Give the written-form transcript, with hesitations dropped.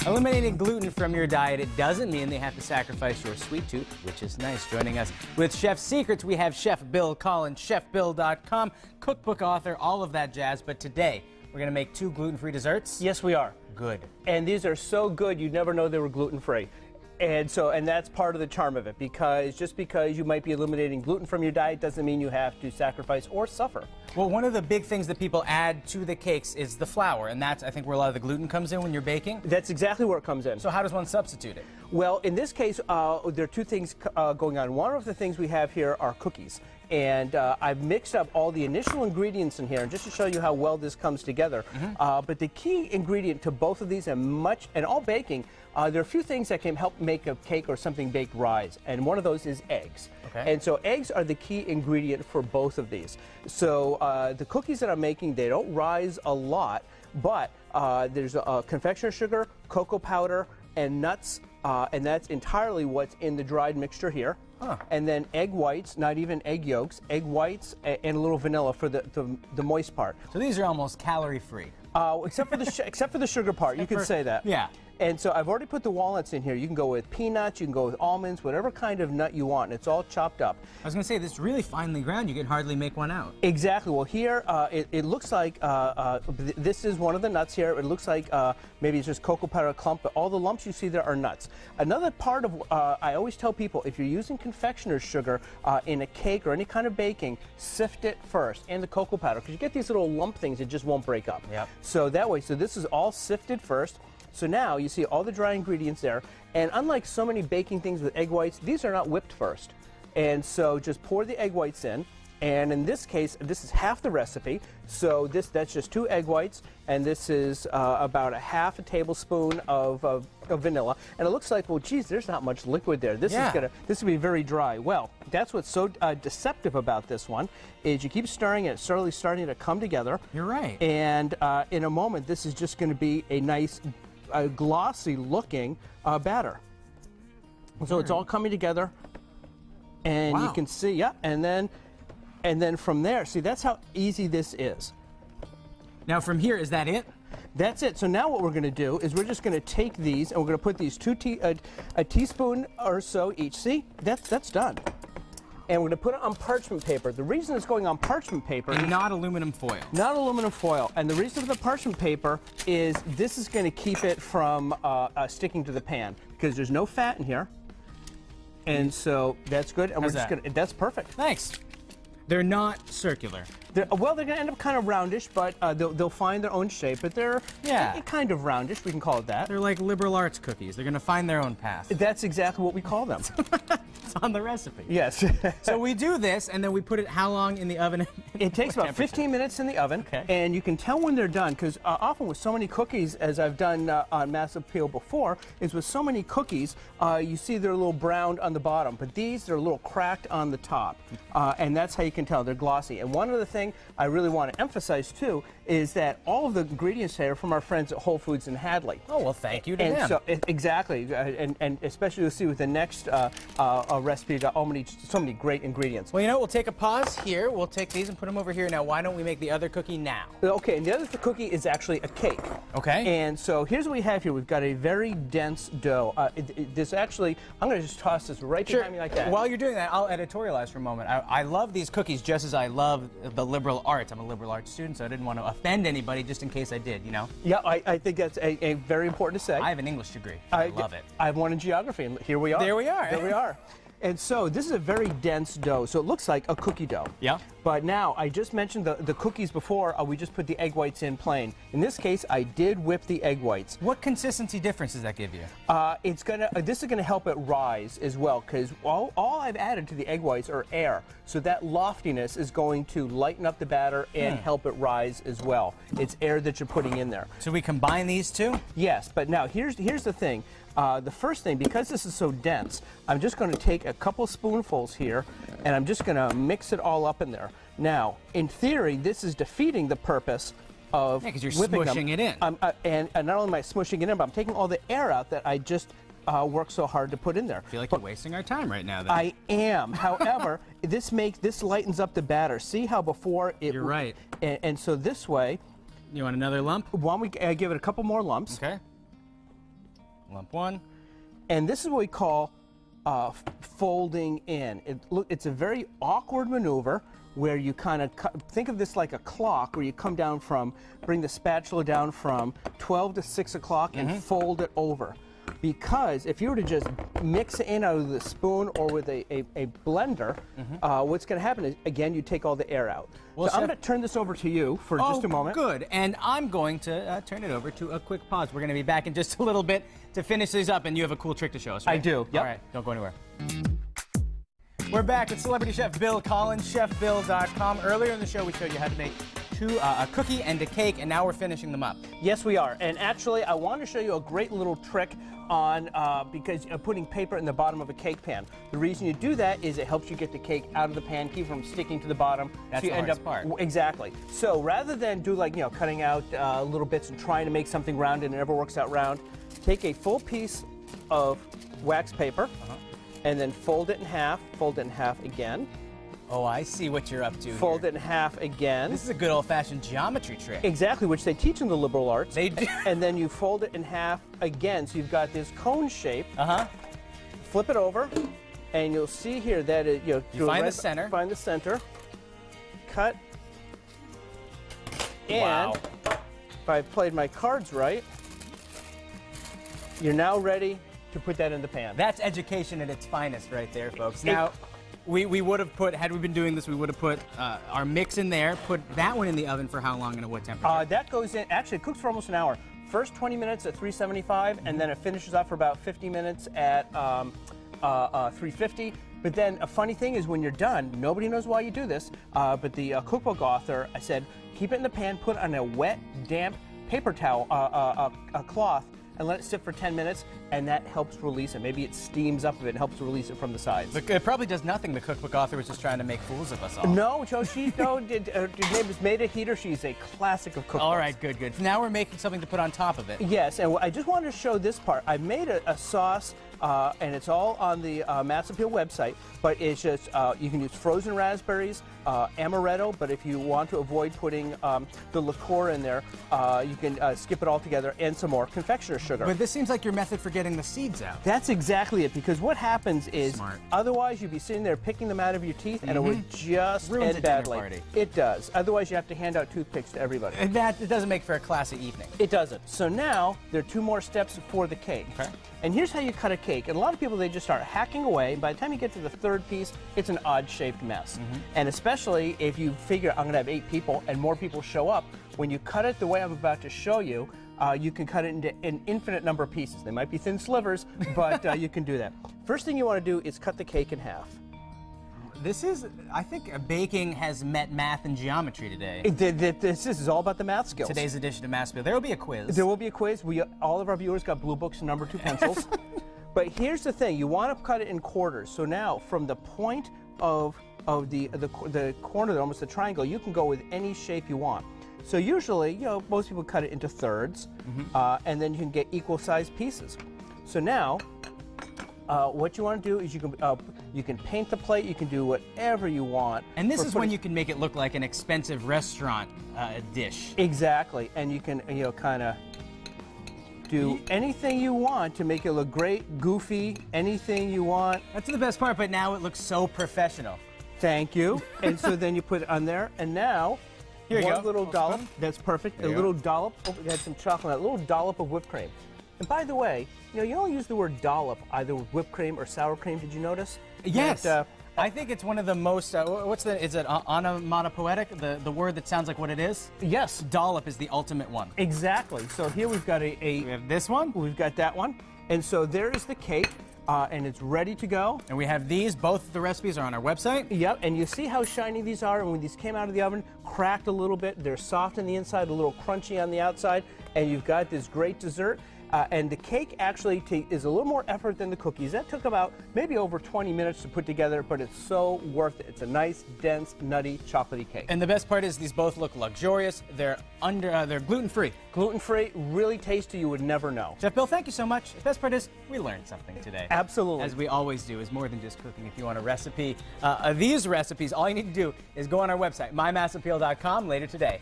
Eliminating gluten from your diet, it doesn't mean they have to sacrifice your sweet tooth, which is nice. Joining us with Chef Secrets, we have Chef Bill Collins, chefbill.com, cookbook author, all of that jazz. But today, we're going to make 2 gluten-free desserts. Yes, we are. Good. And these are so good, you'd never know they were gluten-free. And that's part of the charm of it, because just because you might be eliminating gluten from your diet doesn't mean you have to sacrifice or suffer. Well, one of the big things that people add to the cakes is the flour, and that's, I think, where a lot of the gluten comes in when you're baking. That's exactly where it comes in. So how does one substitute it? Well, in this case, there are 2 things going on. One of the things we have here are cookies. And I've mixed up all the initial ingredients in here, just to show you how well this comes together. But the key ingredient to both of these, and all baking, there are a few things that can help make a cake or something baked rise. And one of those is eggs. Okay. And so eggs are the key ingredient for both of these. So the cookies that I'm making, they don't rise a lot, but there's confectioner sugar, cocoa powder, and nuts, and that's entirely what's in the dried mixture here. And then egg whites, not even egg yolks, egg whites, and a little vanilla for the moist part. So these are almost calorie-free. Except for the sugar part, you could say that. Yeah. And so I've already put the walnuts in here. You can go with peanuts, you can go with almonds, whatever kind of nut you want, and it's all chopped up. I was going to say, this is really finely ground. You can hardly make one out. Exactly. Well, here it looks like this is one of the nuts here. It looks like maybe it's just cocoa powder clump, but all the lumps you see there are nuts. Another part of, I always tell people, if you're using confectioner's sugar in a cake or any kind of baking, sift it first, and the cocoa powder, because you get these little lump things that just won't break up. Yep. So that way, so this is all sifted first. So now you see all the dry ingredients there, and unlike so many baking things with egg whites, these are not whipped first. And so just pour the egg whites in, and in this case, this is half the recipe. So that's just 2 egg whites, and this is about a half a tablespoon of vanilla. And it looks like, well, geez, there's not much liquid there. This will be very dry. Well, that's what's so deceptive about this one, is you keep stirring it, it's slowly starting to come together. You're right. And in a moment, this is just going to be a nice, glossy looking batter. So it's all coming together, and you can see, yeah, and then from there, see, that's how easy this is. Now from here, is that it? That's it. So now what we're going to do is we're just going to take these, and we're going to put these a teaspoon or so each. See, that's done. And we're going to put it on parchment paper. The reason it's going on parchment paper, and not aluminum foil. Not aluminum foil. And the reason for the parchment paper is this is going to keep it from sticking to the pan, because there's no fat in here. And so that's good. And we're just going to, that's perfect. Thanks. They're not circular. Well, they're going to end up kind of roundish, but they'll find their own shape. But they're kind of roundish, we can call it that. They're like liberal arts cookies. They're going to find their own path. That's exactly what we call them. It's on the recipe. Yes. So we do this, and then we put it how long in the oven? It takes about 15 minutes in the oven, and you can tell when they're done, because often with so many cookies, as I've done on Mass Appeal before, is with so many cookies, you see they're a little browned on the bottom, but these, they're a little cracked on the top, and that's how you can tell they're glossy. And one other thing I really want to emphasize, too, is that all of the ingredients here are from our friends at Whole Foods in Hadley. Oh, well, thank you to them. So, exactly, and especially you'll see with the next recipe, got so many great ingredients. Well, you know, we'll take a pause here. We'll take these and put them over here. Now, why don't we make the other cookie now? Okay, and the other cookie is actually a cake. Okay. And so here's what we have here. We've got a very dense dough. This actually, I'm going to just toss this right behind me like that. While you're doing that, I'll editorialize for a moment. I love these cookies just as I love the liberal arts. I'm a liberal arts student, so I didn't want to offend anybody just in case I did, you know? Yeah, I think that's a very important to say. I have an English degree. I love it. I have one in geography, and here we are. There we are. There we are. And so this is a very dense dough, so it looks like a cookie dough. Yeah. But now, I just mentioned the cookies before, we just put the egg whites in plain. In this case, I did whip the egg whites. What consistency difference does that give you? This is gonna help it rise as well, because all I've added to the egg whites are air. So that loftiness is going to lighten up the batter and help it rise as well. It's air that you're putting in there. So we combine these two? Yes, but now here's the thing. The first thing, because this is so dense, I'm just going to take a couple spoonfuls here, and I'm just going to mix it all up in there. Now, in theory, this is defeating the purpose of because you're whipping smushing them. it in. And not only am I smushing it in, but I'm taking all the air out that I just worked so hard to put in there. I feel like you're wasting our time right now, then. I am. However, this lightens up the batter. See how before it... You're right. And so this way... You want another lump? Why don't we give it a couple more lumps? Okay. Lump one. And this is what we call folding in. It's a very awkward maneuver where you kind of think of this like a clock, where you come down from, bring the spatula down from 12 to 6 o'clock and fold it over. Because if you were to just mix it in out of the spoon or with a blender, what's going to happen is, again, you take all the air out. Well, so I'm going to turn this over to you for just a moment. Good. And I'm going to turn it over to a quick pause. We're going to be back in just a little bit to finish these up, and you have a cool trick to show us, right? I do. Yep. All right, don't go anywhere. We're back with celebrity chef Bill Collins, chefbill.com. Earlier in the show, we showed you how to make a cookie and a cake, and now we're finishing them up. Yes, we are. And actually, I want to show you a great little trick on because putting paper in the bottom of a cake pan. The reason you do that is it helps you get the cake out of the pan, keep it from sticking to the bottom. That's so you the end hardest up part. Exactly. So rather than do like, cutting out little bits and trying to make something round and it never works out round, take a full piece of wax paper and then fold it in half again. Oh, I see what you're up to. Fold it in half again. This is a good old-fashioned geometry trick. Exactly, which they teach in the liberal arts. They do. And then you fold it in half again, so you've got this cone shape. Flip it over, and you'll see here that it, you find the center. Find the center. Cut. And wow. if I've played my cards right, you're now ready to put that in the pan. That's education at its finest right there, folks. Now, we would have put, had we been doing this, we would have put our mix in there, put that one in the oven for how long and at what temperature? That goes in, actually it cooks for almost an hour. First 20 minutes at 375, and then it finishes off for about 50 minutes at 350. But then a funny thing is when you're done, nobody knows why you do this, but the cookbook author, I said, keep it in the pan, put it on a wet, damp paper towel, a cloth, and let it sit for 10 minutes, and that helps release it. Maybe it steams up a bit and helps release it from the sides. Look, it probably does nothing. The cookbook author was just trying to make fools of us all. No, Joe, her name is Maida Heater. She's a classic of cookbooks. All right, good, good. Now we're making something to put on top of it. Yes, and I just wanted to show this part. I made a sauce, and it's all on the Mass Appeal website, but it's just, you can use frozen raspberries, amaretto, but if you want to avoid putting the liqueur in there, you can skip it all together, and some more confectioner's sugar. But this seems like your method for getting the seeds out. That's exactly it, because what happens is, Smart. Otherwise you'd be sitting there picking them out of your teeth, and it would just Ruins end a dinner badly. party. It does. Otherwise you have to hand out toothpicks to everybody. And it doesn't make for a classy evening. It doesn't. So now there are two more steps for the cake. Okay. And here's how you cut a cake. And a lot of people, they just start hacking away. By the time you get to the third piece, it's an odd-shaped mess. And especially if you figure I'm going to have 8 people and more people show up, when you cut it the way I'm about to show you, you can cut it into an infinite number of pieces. They might be thin slivers, but you can do that. First thing you want to do is cut the cake in half. This is, I think, baking has met math and geometry today. This is all about the math skills. Today's edition of Mass Appeal. There will be a quiz. There will be a quiz. All of our viewers got blue books and number 2 pencils. But here's the thing. You want to cut it in quarters. So now, from the point of the corner, almost the triangle, you can go with any shape you want. So usually, most people cut it into thirds, and then you can get equal-sized pieces. So now, what you want to do is you can paint the plate. You can do whatever you want. And this is when you can make it look like an expensive restaurant dish. Exactly, and you can kind of do anything you want to make it look great, goofy, anything you want. That's the best part, but now it looks so professional. Thank you. And so then you put it on there, and now here you one go. little dollop. That's perfect. A little dollop. Oh, we had some chocolate. A little dollop of whipped cream. And by the way, you don't use the word dollop either with whipped cream or sour cream. Did you notice? Yes. I think it's one of the most, is it onomatopoetic, the word that sounds like what it is? Yes. Dollop is the ultimate one. Exactly. So here we've got we have this one. We've got that one. And so there is the cake, and it's ready to go. And we have these. Both the recipes are on our website. Yep, and you see how shiny these are, and when these came out of the oven, cracked a little bit. They're soft on the inside, a little crunchy on the outside, and you've got this great dessert. And the cake actually is a little more effort than the cookies. That took about maybe over 20 minutes to put together, but it's so worth it. It's a nice, dense, nutty, chocolatey cake. And the best part is these both look luxurious. They're gluten-free. Gluten-free, really tasty, you would never know. Chef Bill, thank you so much. The best part is we learned something today. Absolutely. As we always do, is more than just cooking. If you want a recipe, these recipes, all you need to do is go on our website, mymassappeal.com, later today.